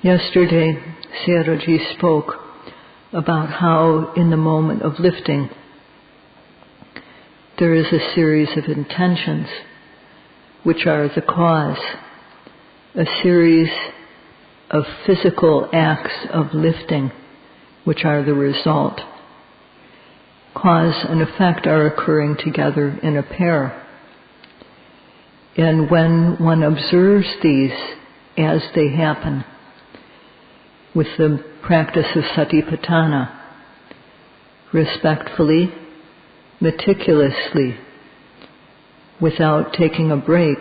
Yesterday, Sayadaw spoke about how in the moment of lifting, there is a series of intentions which are the cause, a series of physical acts of lifting which are the result. Cause and effect are occurring together in a pair. And when one observes these as they happen, with the practice of satipatthana, respectfully, meticulously, without taking a break,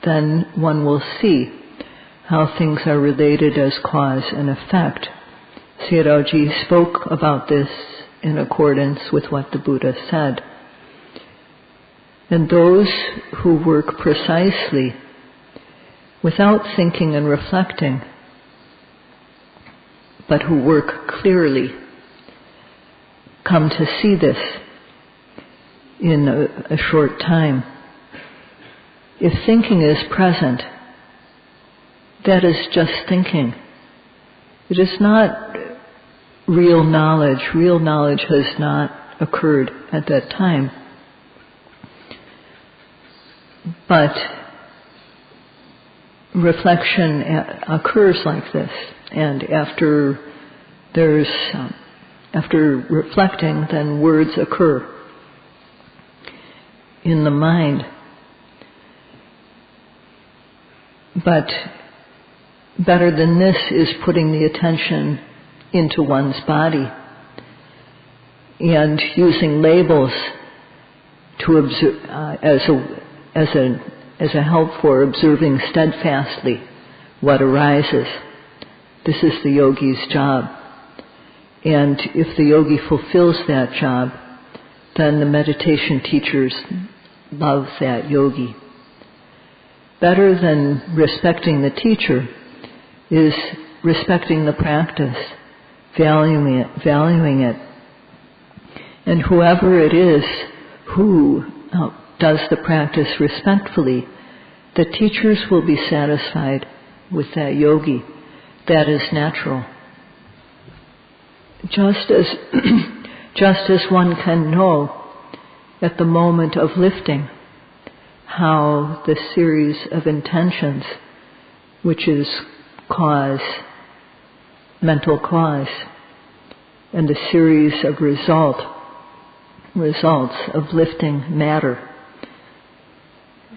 then one will see how things are related as cause and effect. Sayadaw spoke about this in accordance with what the Buddha said. And those who work precisely, without thinking and reflecting, but who work clearly, come to see this in a short time. If thinking is present, that is just thinking. It is not real knowledge. Real knowledge has not occurred at that time. But reflection occurs like this, and after reflecting, then words occur in the mind. But better than this is putting the attention into one's body and using labels to observe as a help for observing steadfastly what arises. This is the yogi's job. And if the yogi fulfills that job, then the meditation teachers love that yogi. Better than respecting the teacher is respecting the practice, valuing it. And whoever it is who does the practice respectfully, the teachers will be satisfied with that yogi. That is natural. Just as one can know at the moment of lifting how the series of intentions, which is cause, mental cause, and the series of results of lifting matter.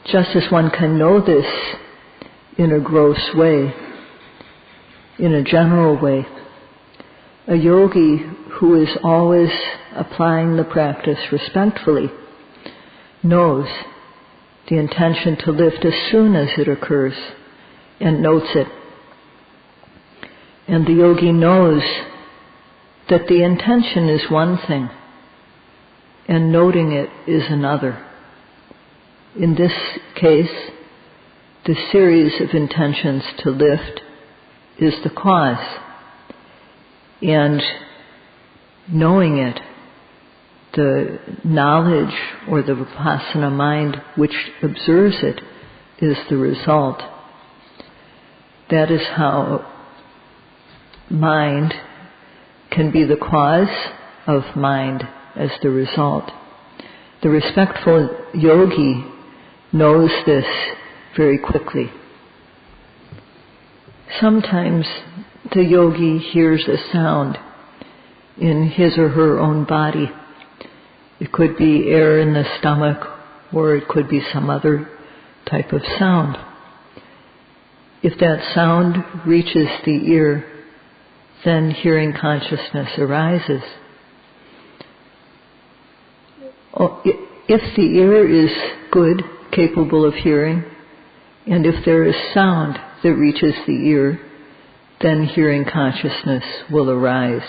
Just as one can know this in a gross way, in a general way, a yogi who is always applying the practice respectfully knows the intention to lift as soon as it occurs and notes it. And the yogi knows that the intention is one thing and noting it is another. In this case, the series of intentions to lift is the cause, and knowing it, the knowledge or the Vipassana mind which observes it, is the result. That is how mind can be the cause of mind as the result. The respectful yogi knows this very quickly. Sometimes the yogi hears a sound in his or her own body. It could be air in the stomach, or it could be some other type of sound. If that sound reaches the ear, then hearing consciousness arises. If the ear is good, capable of hearing, and if there is sound that reaches the ear, then hearing consciousness will arise.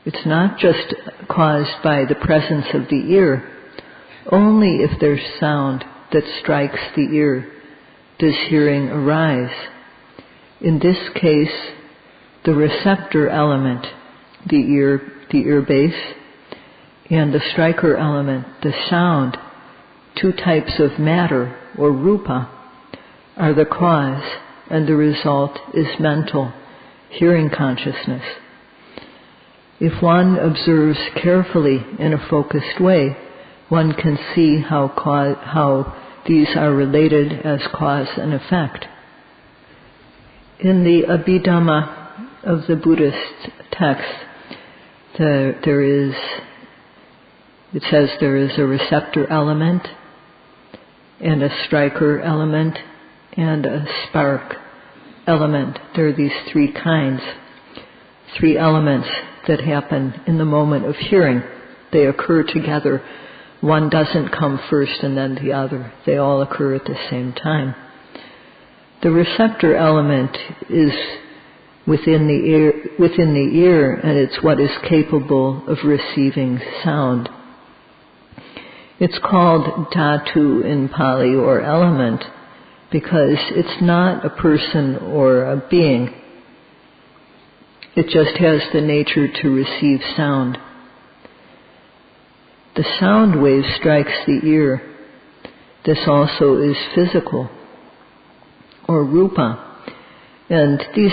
It's not just caused by the presence of the ear. Only if there's sound that strikes the ear does hearing arise. In this case, the receptor element, the ear base, and the striker element, the sound, two types of matter or rupa, are the cause and the result is mental, hearing consciousness. If one observes carefully in a focused way, one can see how these are related as cause and effect. In the Abhidhamma of the Buddhist text, it says there is a receptor element, and a striker element, and a spark element. There are these three kinds, three elements that happen in the moment of hearing. They occur together. One doesn't come first and then the other. They all occur at the same time. The receptor element is within the ear, and it's what is capable of receiving sound. It's called dhatu in Pali, or element, because it's not a person or a being. It just has the nature to receive sound. The sound wave strikes the ear. This also is physical, or rupa. And they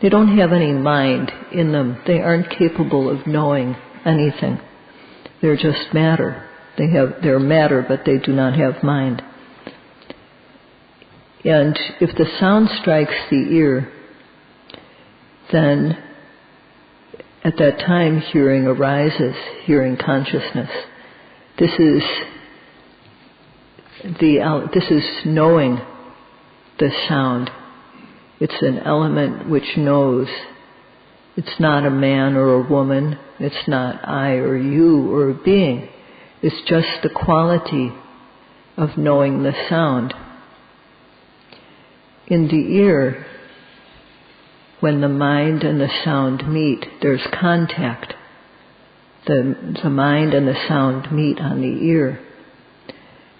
don't have any mind in them. They aren't capable of knowing anything. They're just matter. They're matter, but they do not have mind. And if the sound strikes the ear, then at that time hearing arises, hearing consciousness. This is knowing the sound. It's an element which knows. It's not a man or a woman. It's not I or you or a being. It's just the quality of knowing the sound. In the ear, when the mind and the sound meet, there's contact. The mind and the sound meet on the ear.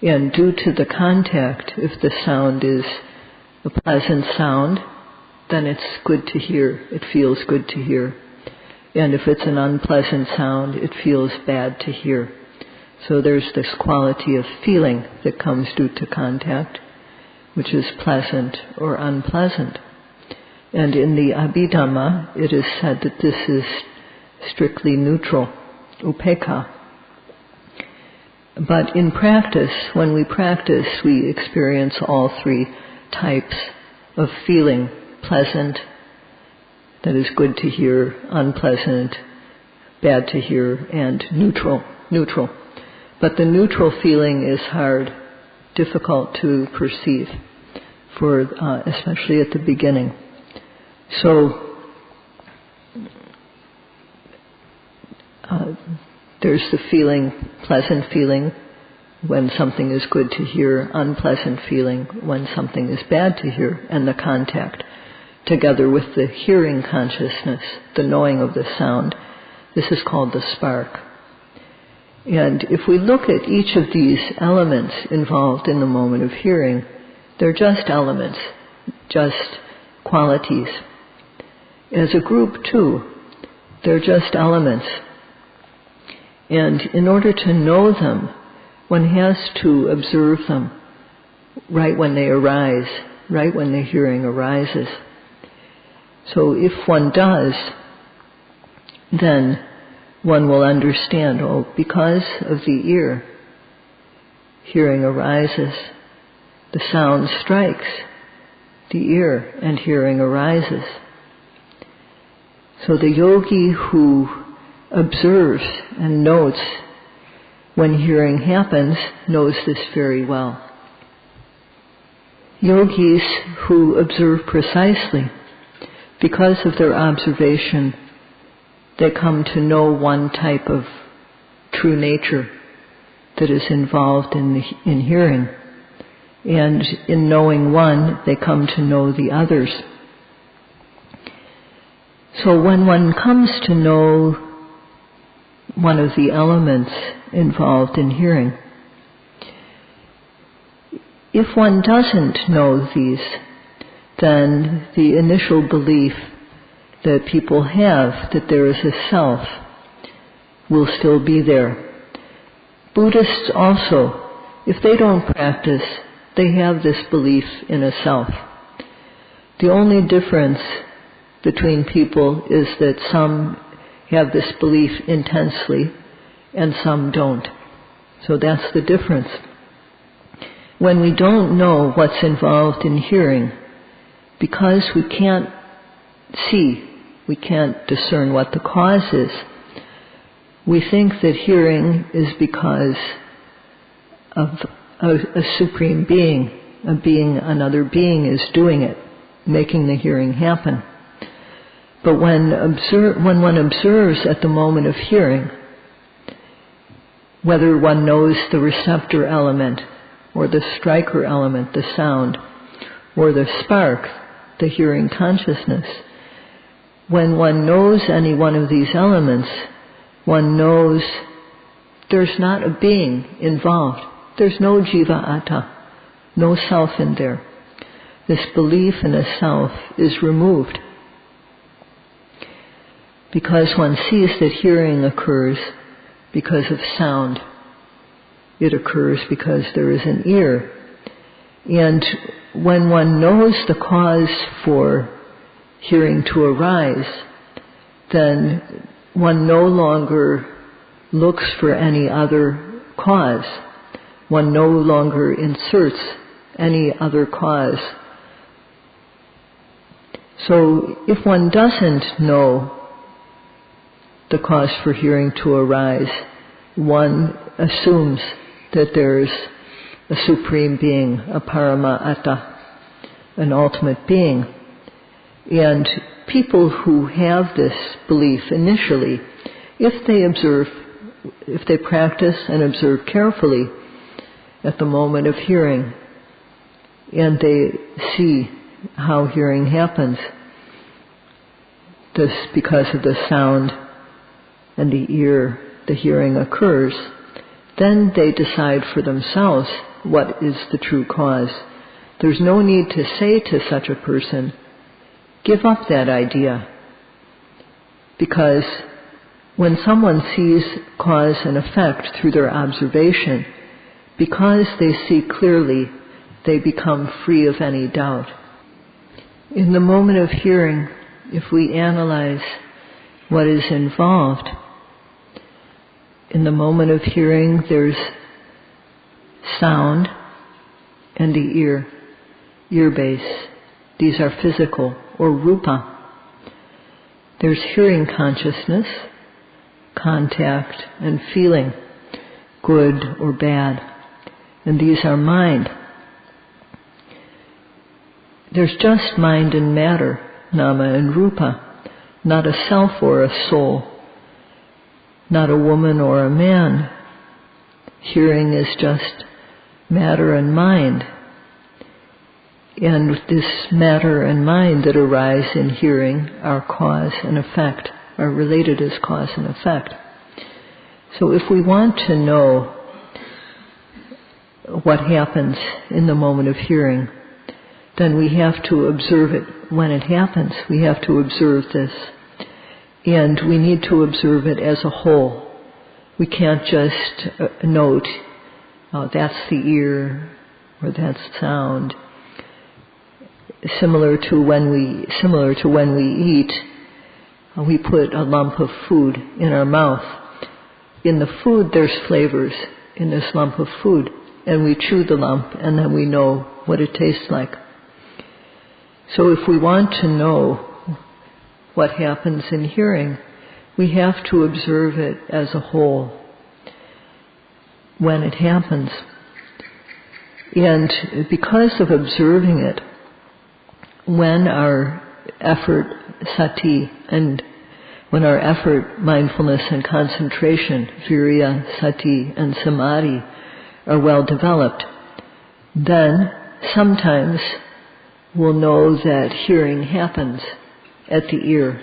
And due to the contact, if the sound is a pleasant sound, then it's good to hear. It feels good to hear. And if it's an unpleasant sound, it feels bad to hear. So there's this quality of feeling that comes due to contact, which is pleasant or unpleasant. And in the Abhidhamma, it is said that this is strictly neutral, upekkha. But in practice, when we practice, we experience all three types of feeling: pleasant, that is good to hear; unpleasant, bad to hear; and neutral. But the neutral feeling is hard, difficult to perceive, especially at the beginning. So there's the feeling, pleasant feeling when something is good to hear, unpleasant feeling when something is bad to hear, and the contact together with the hearing consciousness, the knowing of the sound. This is called the spark. And if we look at each of these elements involved in the moment of hearing, they're just elements, just qualities. As a group too, they're just elements. And in order to know them, one has to observe them right when they arise, right when the hearing arises. So if one does, then one will understand, because of the ear, hearing arises. The sound strikes the ear and hearing arises. So the yogi who observes and notes when hearing happens knows this very well. Yogis who observe precisely, because of their observation, they come to know one type of true nature that is involved in hearing. And in knowing one, they come to know the others. So when one comes to know one of the elements involved in hearing, if one doesn't know these, then the initial belief that people have that there is a self will still be there. Buddhists also, if they don't practice, they have this belief in a self. The only difference between people is that some have this belief intensely and some don't. So that's the difference. When we don't know what's involved in hearing, because we can't see, we can't discern what the cause is, we think that hearing is because of a supreme being, another being is doing it, making the hearing happen. But when one observes at the moment of hearing, whether one knows the receptor element or the striker element, the sound, or the spark, the hearing consciousness, when one knows any one of these elements, one knows there's not a being involved. There's no jiva atta, no self in there. This belief in a self is removed. Because one sees that hearing occurs because of sound. It occurs because there is an ear. And when one knows the cause for hearing to arise, then one no longer looks for any other cause. One no longer inserts any other cause. So if one doesn't know the cause for hearing to arise, one assumes that there's a supreme being, a parama atta, an ultimate being. And people who have this belief initially, if they practice and observe carefully at the moment of hearing, and they see how hearing happens, this because of the sound and the ear, the hearing occurs, then they decide for themselves what is the true cause. There's no need to say to such a person, give up that idea. Because when someone sees cause and effect through their observation, because they see clearly, they become free of any doubt. In the moment of hearing, if we analyze what is involved, in the moment of hearing there's sound and the ear base. These are physical or rupa. There's hearing consciousness, contact and feeling, good or bad. And these are mind. There's just mind and matter, nama and rupa, not a self or a soul, not a woman or a man. Hearing is just matter and mind. And this matter and mind that arise in hearing are cause and effect, are related as cause and effect. So if we want to know what happens in the moment of hearing, then we have to observe it when it happens. We have to observe this. And we need to observe it as a whole. We can't just note, oh, that's the ear, or that's sound. Similar to when we eat, we put a lump of food in our mouth. In the food there's flavors in this lump of food, and we chew the lump and then we know what it tastes like. So if we want to know what happens in hearing, we have to observe it as a whole when it happens. And because of observing it, when our effort, sati, and when our effort, mindfulness and concentration, virya, sati, and samadhi, are well developed, then sometimes we'll know that hearing happens at the ear.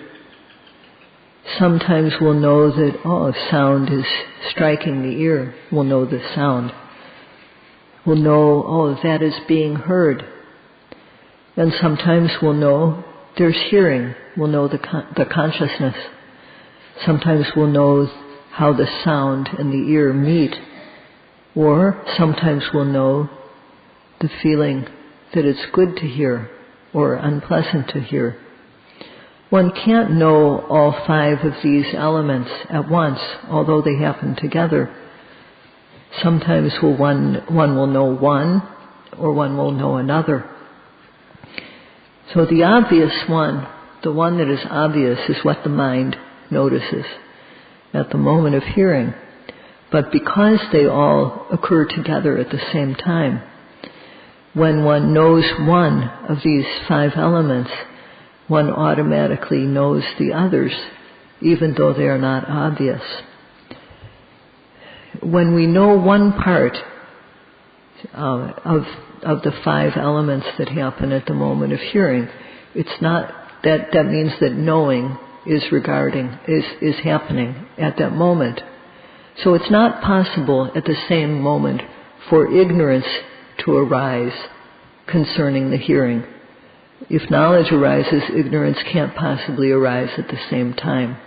Sometimes we'll know that, sound is striking the ear. We'll know the sound. We'll know, that is being heard. And sometimes we'll know there's hearing. We'll know the consciousness. Sometimes we'll know how the sound and the ear meet. Or sometimes we'll know the feeling that it's good to hear, or unpleasant to hear. One can't know all 5 of these elements at once, although they happen together. Sometimes one will know one, or one will know another. So the obvious one, the one that is obvious, is what the mind notices at the moment of hearing. But because they all occur together at the same time, when one knows one of these 5 elements, one automatically knows the others, even though they are not obvious. When we know one part of the 5 elements that happen at the moment of hearing, it's not that means that knowing is happening at that moment. So it's not possible at the same moment for ignorance to arise concerning the hearing. If knowledge arises, ignorance can't possibly arise at the same time.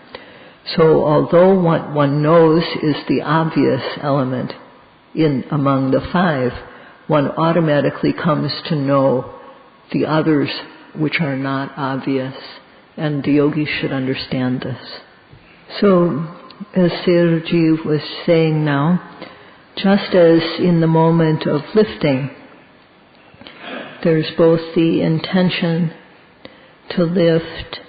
So although what one knows is the obvious element among the 5, one automatically comes to know the others which are not obvious, and the yogi should understand this. So, as Sayadaw was saying now, just as in the moment of lifting, there's both the intention to lift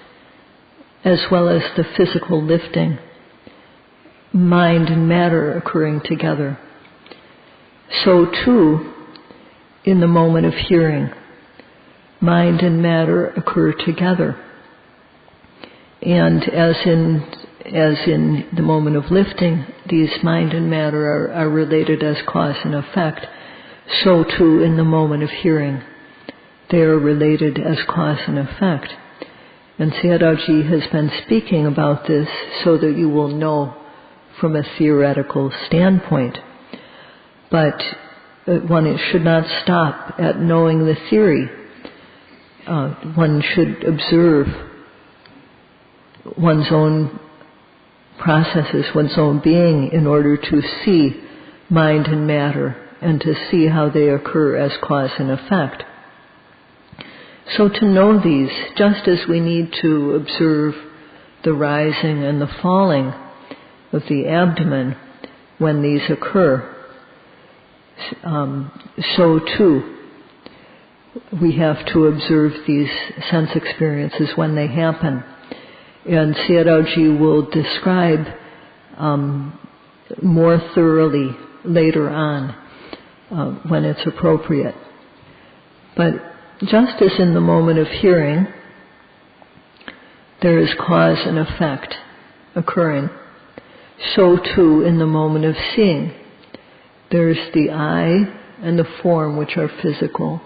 as well as the physical lifting, mind and matter occurring together. So too, in the moment of hearing, mind and matter occur together. And as in the moment of lifting, these mind and matter are related as cause and effect, so too in the moment of hearing, they are related as cause and effect. And Sayadaw has been speaking about this so that you will know from a theoretical standpoint. But one should not stop at knowing the theory. One should observe one's own processes, one's own being, in order to see mind and matter and to see how they occur as cause and effect. So to know these, just as we need to observe the rising and the falling of the abdomen when these occur, so too we have to observe these sense experiences when they happen. And Sayadaw will describe more thoroughly later on when it's appropriate. But just as in the moment of hearing, there is cause and effect occurring, so too in the moment of seeing, there's the eye and the form which are physical,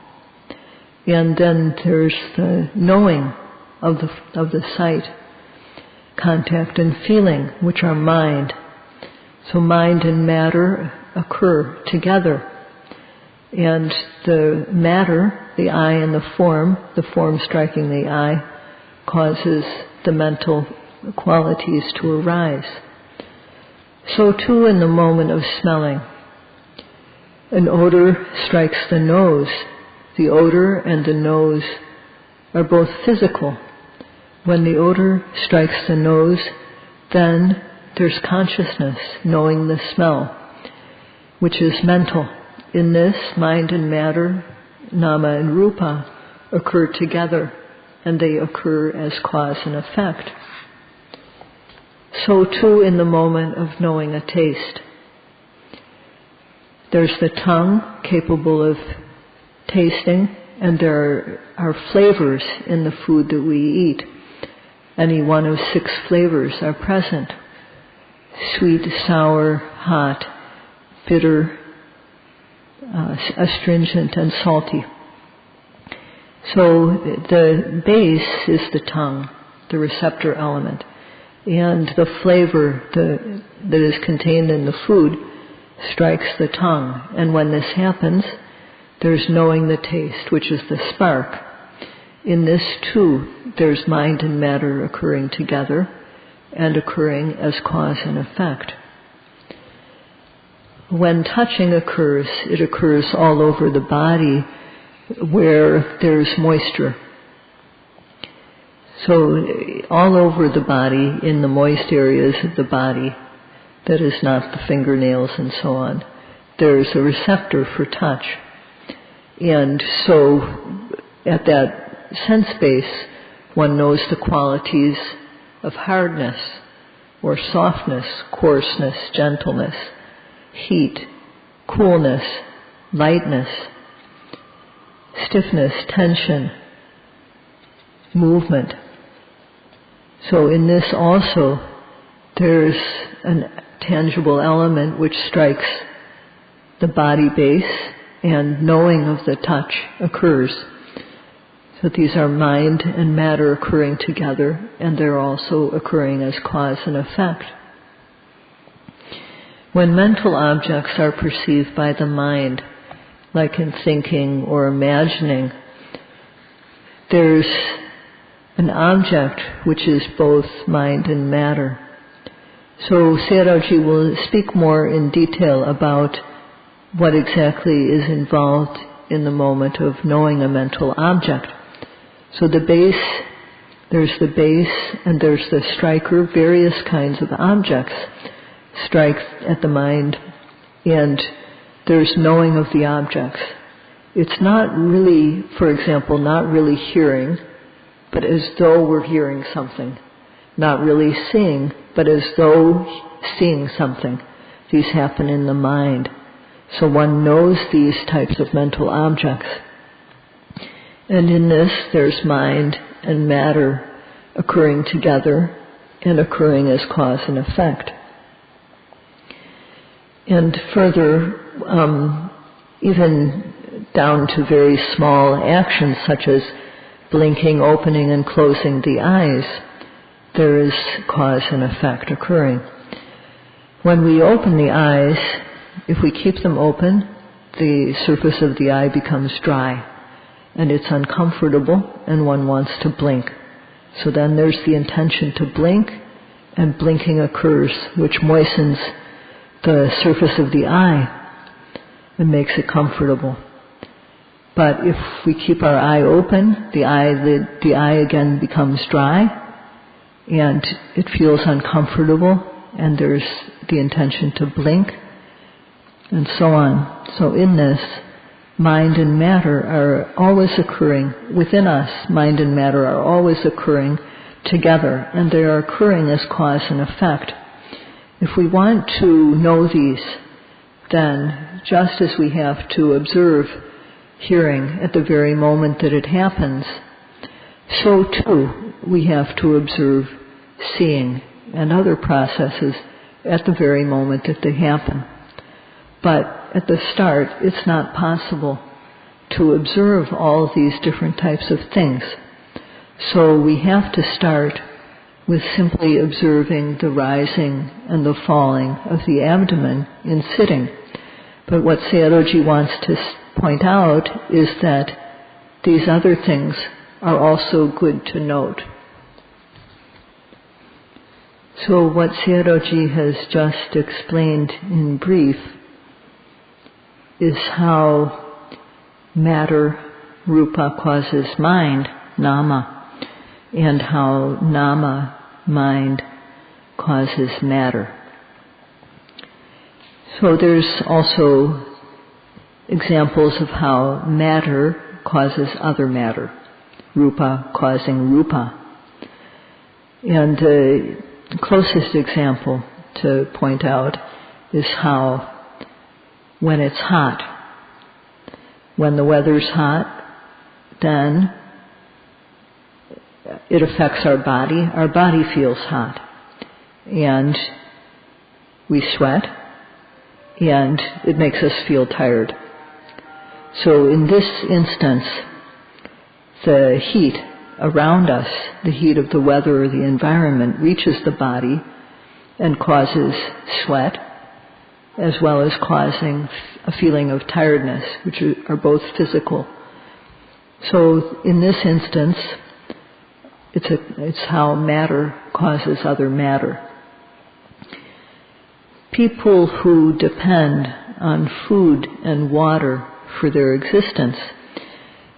and then there's the knowing of the sight, contact and feeling, which are mind. So mind and matter occur together. And the matter, the eye and the form striking the eye, causes the mental qualities to arise. So too in the moment of smelling. An odor strikes the nose. The odor and the nose are both physical. When the odor strikes the nose, then there's consciousness, knowing the smell, which is mental. In this, mind and matter, nama and rupa, occur together, and they occur as cause and effect. So too in the moment of knowing a taste. There's the tongue capable of tasting, and there are flavors in the food that we eat. Any one of 6 flavors are present: sweet, sour, hot, bitter, astringent, and salty. So the base is the tongue, the receptor element, and the flavor that is contained in the food strikes the tongue. And when this happens, there's knowing the taste, which is the spark. In this too, there's mind and matter occurring together and occurring as cause and effect. When touching occurs, it occurs all over the body where there's moisture. So all over the body, in the moist areas of the body, that is not the fingernails and so on, there's a receptor for touch. And so at that sense base, one knows the qualities of hardness or softness, coarseness, gentleness, heat, coolness, lightness, stiffness, tension, movement. So in this also, there's a tangible element which strikes the body base, and knowing of the touch occurs. So these are mind and matter occurring together, and they're also occurring as cause and effect. When mental objects are perceived by the mind, like in thinking or imagining, there's an object which is both mind and matter. So Sayadaw will speak more in detail about what exactly is involved in the moment of knowing a mental object. So the base, there's the base and there's the striker. Various kinds of objects strike at the mind, and there's knowing of the objects. It's not really, for example, not really hearing, but as though we're hearing something. Not really seeing, but as though seeing something. These happen in the mind. So one knows these types of mental objects. And in this, there's mind and matter occurring together and occurring as cause and effect. And further, even down to very small actions such as blinking, opening and closing the eyes, there is cause and effect occurring. When we open the eyes, if we keep them open, the surface of the eye becomes dry, and it's uncomfortable, and one wants to blink. So then there's the intention to blink, and blinking occurs, which moistens the surface of the eye and makes it comfortable. But if we keep our eye open, the eye again becomes dry, and it feels uncomfortable, and there's the intention to blink, and so on. So in this, mind and matter are always occurring within us. Mind and matter are always occurring together, and they are occurring as cause and effect. If we want to know these, then just as we have to observe hearing at the very moment that it happens, so too we have to observe seeing and other processes at the very moment that they happen. But at the start, it's not possible to observe all these different types of things. So we have to start with simply observing the rising and the falling of the abdomen in sitting. But what Sayadaw wants to point out is that these other things are also good to note. So what Sayadaw has just explained in brief is how matter, rupa, causes mind, nama, and how nama, mind, causes matter. So there's also examples of how matter causes other matter, rupa causing rupa. And the closest example to point out is how when it's hot, when the weather's hot, then it affects our body feels hot, and we sweat, and it makes us feel tired. So in this instance, the heat around us, the heat of the weather or the environment, reaches the body and causes sweat, as well as causing a feeling of tiredness, which are both physical. So in this instance, it's how matter causes other matter. People who depend on food and water for their existence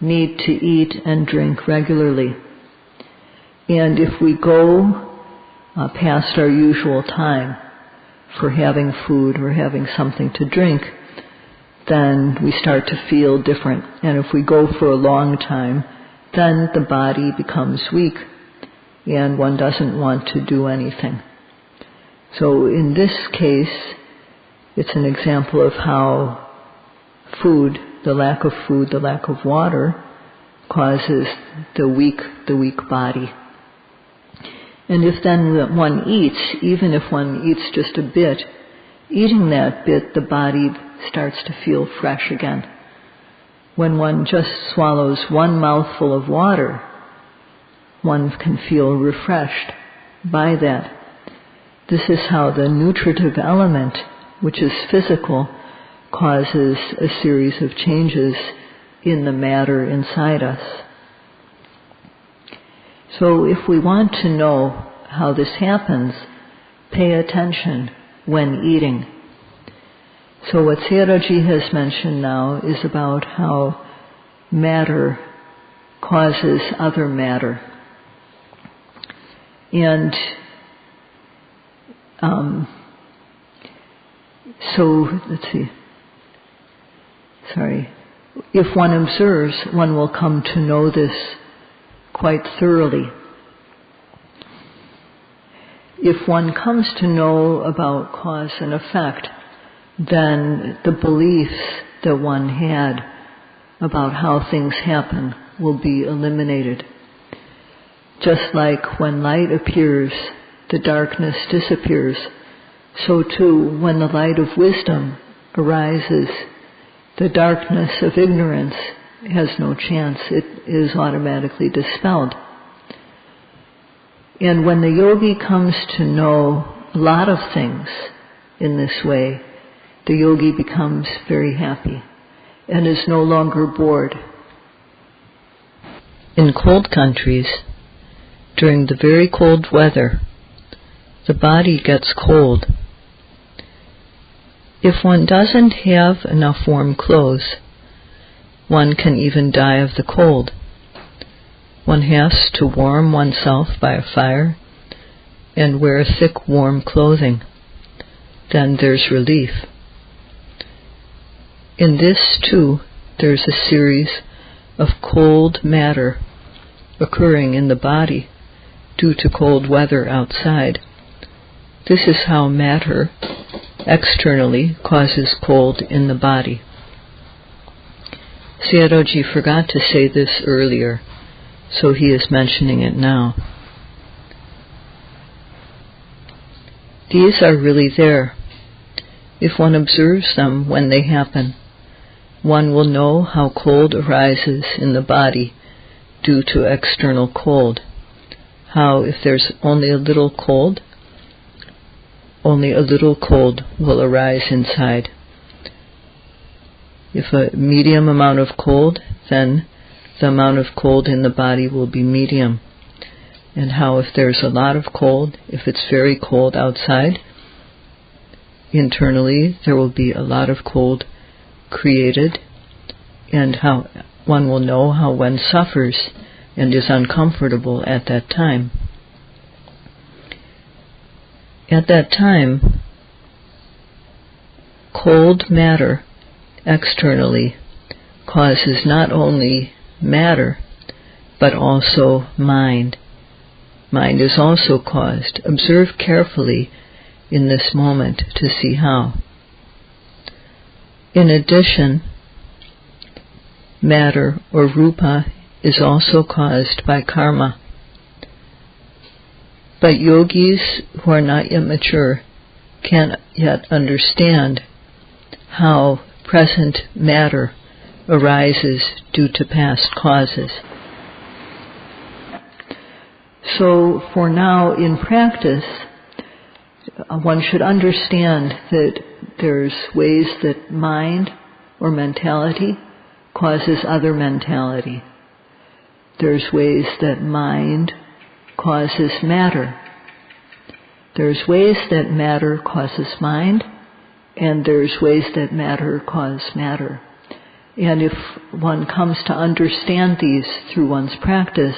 need to eat and drink regularly. And if we go past our usual time for having food or having something to drink, then we start to feel different. And if we go for a long time, then the body becomes weak and one doesn't want to do anything. So in this case, it's an example of how food, the lack of water, causes the weak body. And if then one eats, even if one eats just a bit, eating that bit, the body starts to feel fresh again. When one just swallows one mouthful of water, one can feel refreshed by that. This is how the nutritive element, which is physical, causes a series of changes in the matter inside us. So if we want to know how this happens, pay attention when eating. So what Sayadaw has mentioned now is about how matter causes other matter. And so, let's see. If one observes, one will come to know this quite thoroughly. If one comes to know about cause and effect, then the beliefs that one had about how things happen will be eliminated. Just like when light appears, the darkness disappears, so too when the light of wisdom arises, the darkness of ignorance has no chance. It is automatically dispelled. And when the yogi comes to know a lot of things in this way, the yogi becomes very happy and is no longer bored. In cold countries, during the very cold weather, the body gets cold. If one doesn't have enough warm clothes, one can even die of the cold. One has to warm oneself by a fire and wear thick, warm clothing. Then there's relief. In this, too, there's a series of cold matter occurring in the body due to cold weather outside. This is how matter externally causes cold in the body. Sayadaw forgot to say this earlier, so he is mentioning it now. These are really there. If one observes them when they happen, one will know how cold arises in the body due to external cold. How if there's only a little cold will arise inside. If a medium amount of cold, then the amount of cold in the body will be medium. And how if there's a lot of cold, if it's very cold outside, internally there will be a lot of cold created, and how one will know how one suffers and is uncomfortable at that time. At that time, cold matter externally causes not only matter, but also mind. Mind is also caused. Observe carefully in this moment to see how. In addition, matter or rupa is also caused by karma. But yogis who are not yet mature can't yet understand how present matter arises due to past causes. So for now, in practice, one should understand that there's ways that mind or mentality causes other mentality. There's ways that mind causes matter. There's ways that matter causes mind, and there's ways that matter cause matter. And if one comes to understand these through one's practice,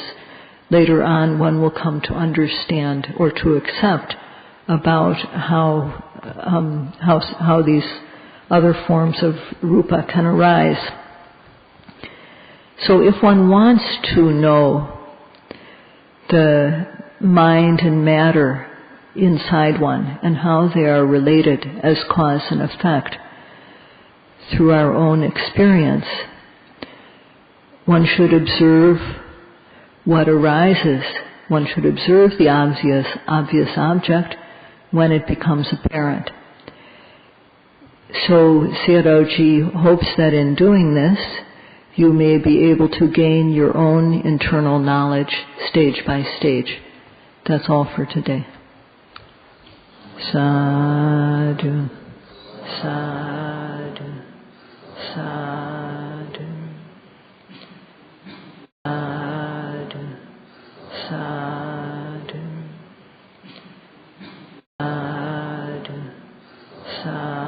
later on one will come to understand or to accept about how these other forms of rupa can arise. So if one wants to know the mind and matter inside one and how they are related as cause and effect through our own experience, one should observe what arises. One should observe the obvious object when it becomes apparent. So Sayadaw hopes that in doing this, you may be able to gain your own internal knowledge stage by stage. That's all for today. Sadhu, sadhu, sadhu, sadhu, sadhu, sadhu, sadhu.